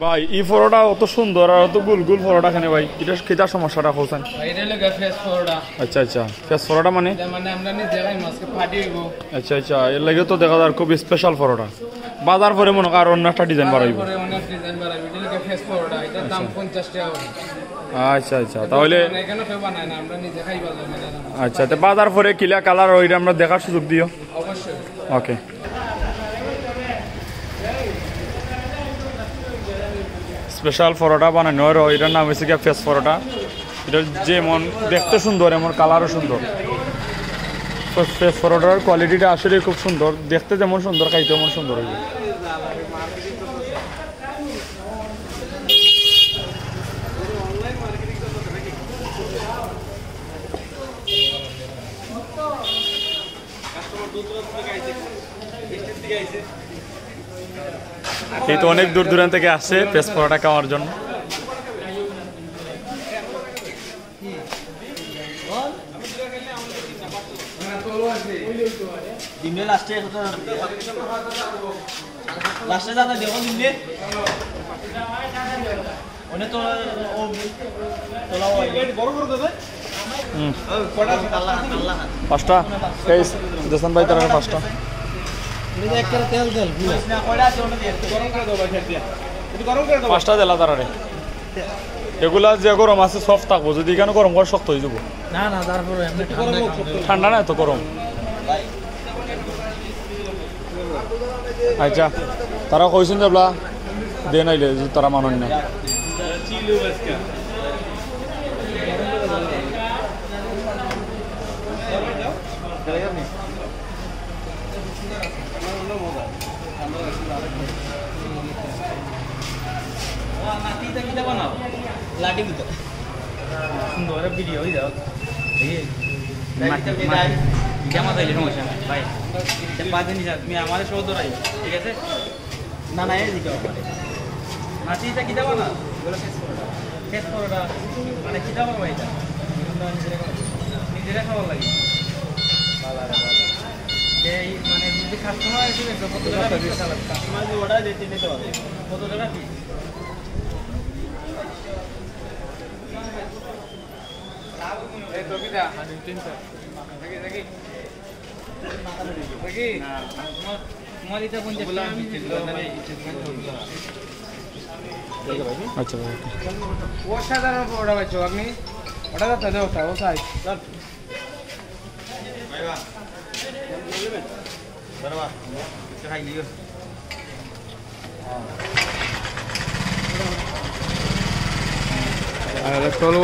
ভাই এই পরোটা অত সুন্দর আর অত গুল গুল পরোটা খানে ভাই এটা কিটা সমস্যাটা হোসেন? এটা লাগে ফেস পরোটা। আচ্ছা আচ্ছা ফেস পরোটা মানে আমরা নিজে খাই মাছকে ফাটি হইব। আচ্ছা আচ্ছা এর লাগে তো দেখা যায় খুব স্পেশাল পরোটা। বাজার পরে মনে কর অন্য একটা ডিজাইন বাড়াইব। পরে অনেক ডিজাইন বাড়াইব। এটা লাগে ফেস পরোটা। এটার দাম 50 টাকা করে। আচ্ছা আচ্ছা তাহলে এখানে কেউ বানায় না, আমরা নিজে খাই বাজার মানে। আচ্ছা তো বাজার পরে কিলা কালার ওইটা আমরা দেখার সুযোগ দিও। অবশ্যই। ওকে স্পেশাল পরোটা বানানো আর এটার নাম হয়েছে কি ফেস পরোটা। এটা যেমন দেখতে সুন্দর এমন কালারও সুন্দর। ফেস পরোটার কোয়ালিটিটা আসলে খুব সুন্দর, দেখতে যেমন সুন্দর খাইতে তেমন সুন্দর হইবে। এই তো অনেক দূর দূরান্ত থেকে আসছে ফেস পরোটা খাওয়ার জন্য। পাঁচটা দেশান ভাই তারা পাঁচটা পাঁচটা দিলা তারারে। এগুলা যে গরম আছে সফট থাকবো, যদি এখানে গরম করে শক্ত হয়ে যাবো। না না তারপরে ঠান্ডা না এত গরম। আচ্ছা তারা কইছেন যাবলা দে নাইলে তারা মানন না। সুন্দর ভিডিও হয়ে যাও। তুমি আমাদের সহ ধরাই ঠিক আছে না না এদিকে মাটিটা কি যাবো না ফেস পরোটা মানে কি যাবো ভাই নিজেরা খাবার লাগে মানে যদি কাস্টমার আসবে কত টাকা কাস্টমার যদি অর্ডার দিতে নিতে হবে কত টাকা কি আচ্ছা অসাধারণ পরোটা পাইছো আপনি ওটা যাচ্ছে ওটা ও সাইজ চলো